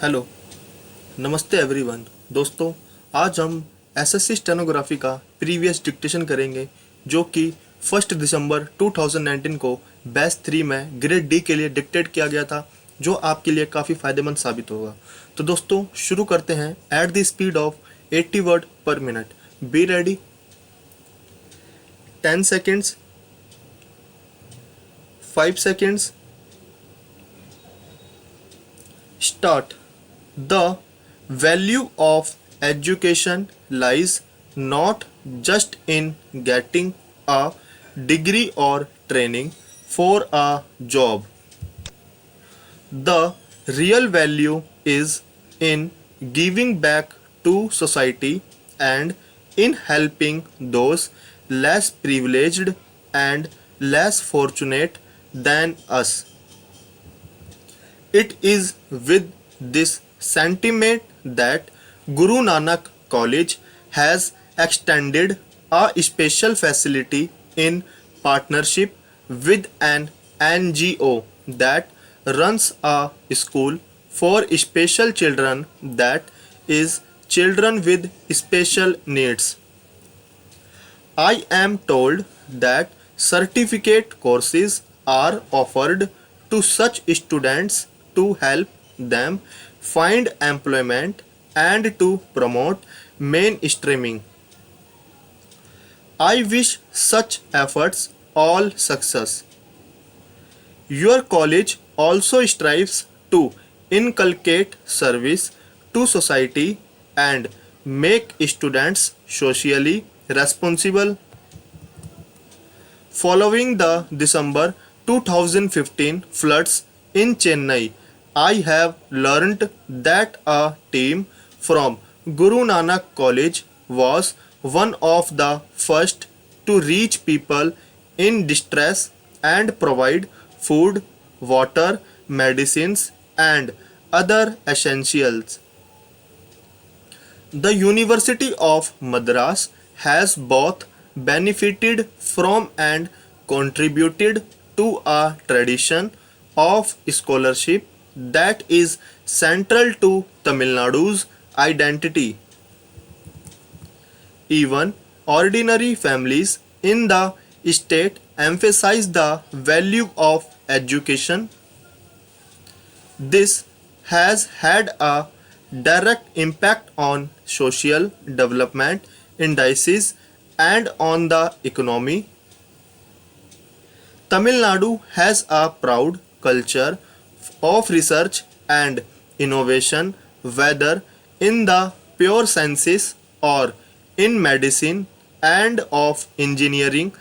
Hello, नमस्ते everyone. दोस्तों, आज हम एसएससी स्टेनोग्राफी का प्रीवियस डिक्टेशन करेंगे जो कि 1 दिसंबर 2019 को बैच 3 में ग्रेड डी के लिए डिक्टेट किया गया था, जो आपके लिए काफ़ी फ़ायदेमंद साबित होगा। तो दोस्तों, शुरू करते हैं at the speed of 80 word पर minute. Be ready. 10 seconds, 5 seconds, start. The value of education lies not just in getting a degree or training for a job. The real value is in giving back to society and in helping those less privileged and less fortunate than us. It is with this sentiment that Guru Nanak College has extended a special facility in partnership with an NGO that runs a school for special children, that is children with special needs. I am told that certificate courses are offered to such students to help them find employment and to promote mainstreaming. I wish such efforts all success. Your college also strives to inculcate service to society and make students socially responsible. Following the December 2015 floods in Chennai, I have learnt that a team from Guru Nanak College was one of the first to reach people in distress and provide food, water, medicines, and other essentials. The University of Madras has both benefited from and contributed to a tradition of scholarship that is central to Tamil Nadu's identity. Even ordinary families in the state emphasize the value of education. This has had a direct impact on social development indices and on the economy. Tamil Nadu has a proud culture of research and innovation, whether in the pure sciences or in medicine, and of engineering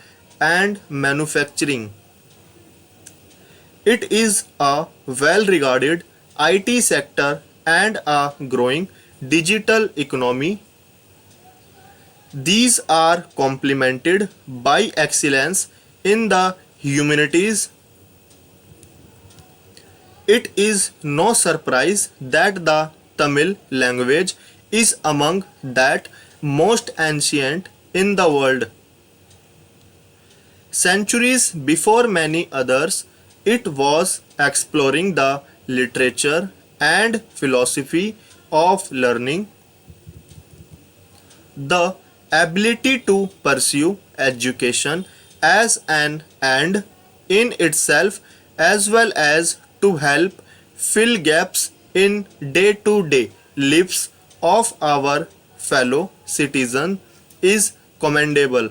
and manufacturing. It is a well regarded IT sector and a growing digital economy. These are complemented by excellence in the humanities. It is no surprise that the Tamil language is among that most ancient in the world. Centuries before many others, it was exploring the literature and philosophy of learning. The ability to pursue education as an end in itself, as well as to help fill gaps in day-to-day lives of our fellow citizens, is commendable.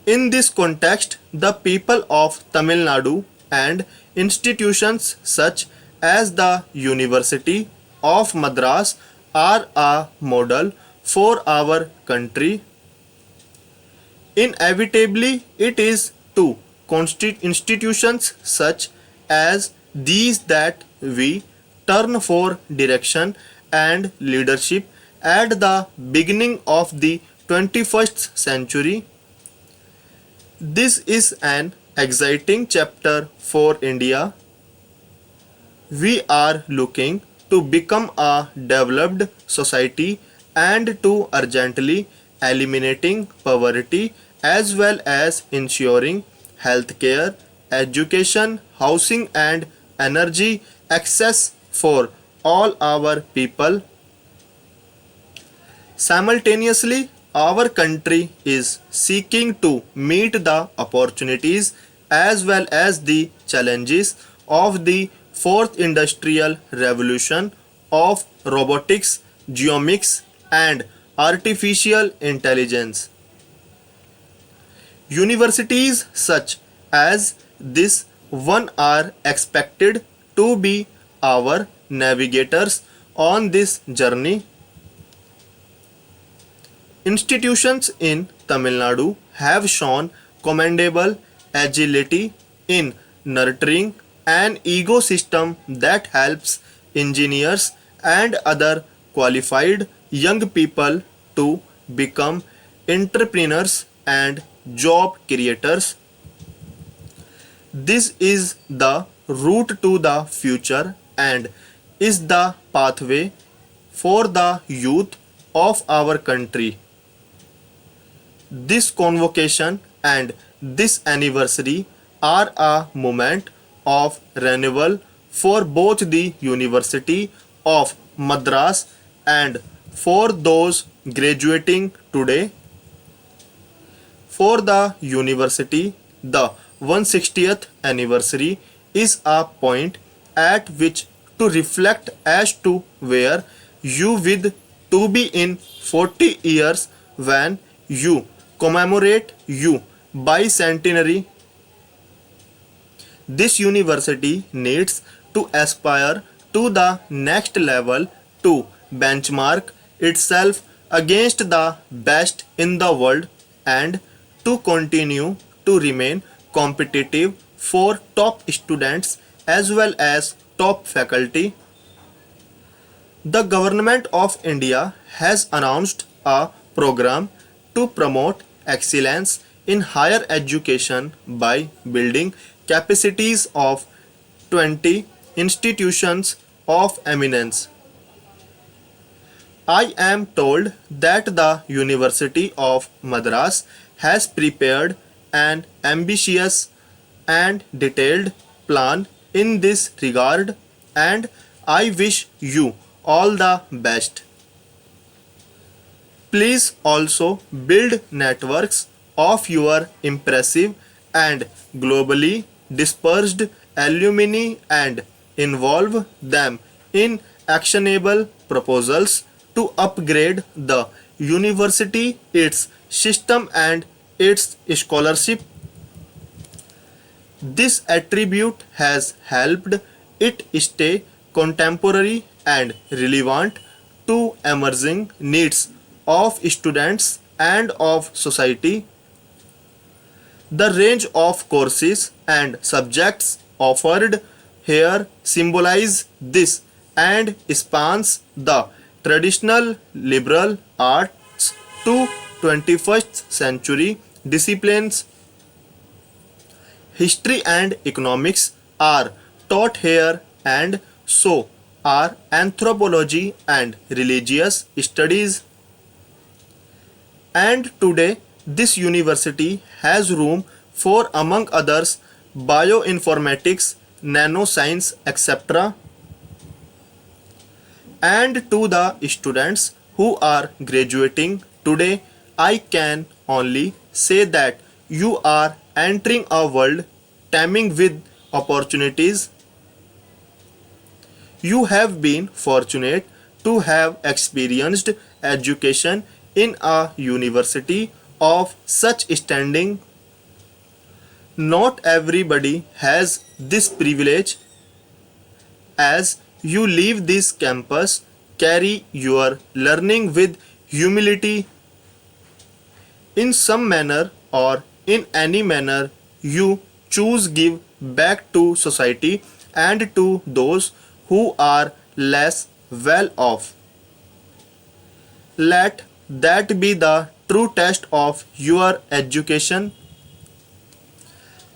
In this context, the people of Tamil Nadu and institutions such as the University of Madras are a model for our country. Inevitably, it is to institutions such as these that we turn for direction and leadership at the beginning of the 21st century. This is an exciting chapter for India. We are looking to become a developed society and to urgently eliminating poverty, as well as ensuring healthcare, education, housing and energy access for all our people. Simultaneously, our country is seeking to meet the opportunities as well as the challenges of the fourth industrial revolution of robotics, genomics, and artificial intelligence. Universities such as this one are expected to be our navigators on this journey. Institutions in Tamil Nadu have shown commendable agility in nurturing an ecosystem that helps engineers and other qualified young people to become entrepreneurs and job creators. This is the route to the future and is the pathway for the youth of our country. This convocation and this anniversary are a moment of renewal for both the University of Madras and for those graduating today. For the university, the 160th anniversary is a point at which to reflect as to where you with to be in 40 years when you commemorate you bicentenary. This university needs to aspire to the next level to benchmark itself against the best in the world and to continue to remain competitive for top students as well as top faculty. The Government of India has announced a program to promote excellence in higher education by building capacities of 20 institutions of eminence. I am told that the University of Madras has prepared an ambitious and detailed plan in this regard, and I wish you all the best. Please also build networks of your impressive and globally dispersed alumni and involve them in actionable proposals to upgrade the university, its system, and its scholarship. This attribute has helped it stay contemporary and relevant to emerging needs of students and of society. The range of courses and subjects offered here symbolize this and spans the traditional liberal arts to 21st century disciplines. History and economics are taught here, and so are anthropology and religious studies. And today, this university has room for, among others, bioinformatics, nanoscience, etc. And to the students who are graduating today, I can only say that you are entering a world teeming with opportunities. You have been fortunate to have experienced education in a university of such standing. Not everybody has this privilege. As you leave this campus, carry your learning with humility. In some manner or in any manner you choose, give back to society and to those who are less well off. Let that be the true test of your education.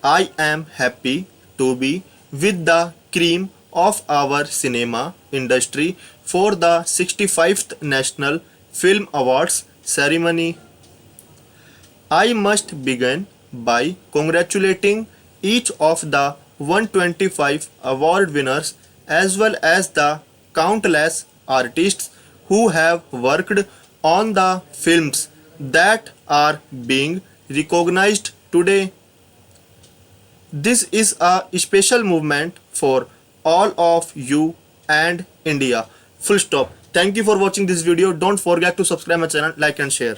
I am happy to be with the cream of our cinema industry for the 65th National Film Awards ceremony. I must begin by congratulating each of the 125 award winners as well as the countless artists who have worked on the films that are being recognized today. This is a special movement for all of you and India. Full stop. Thank you for watching this video. Don't forget to subscribe my channel, like and share.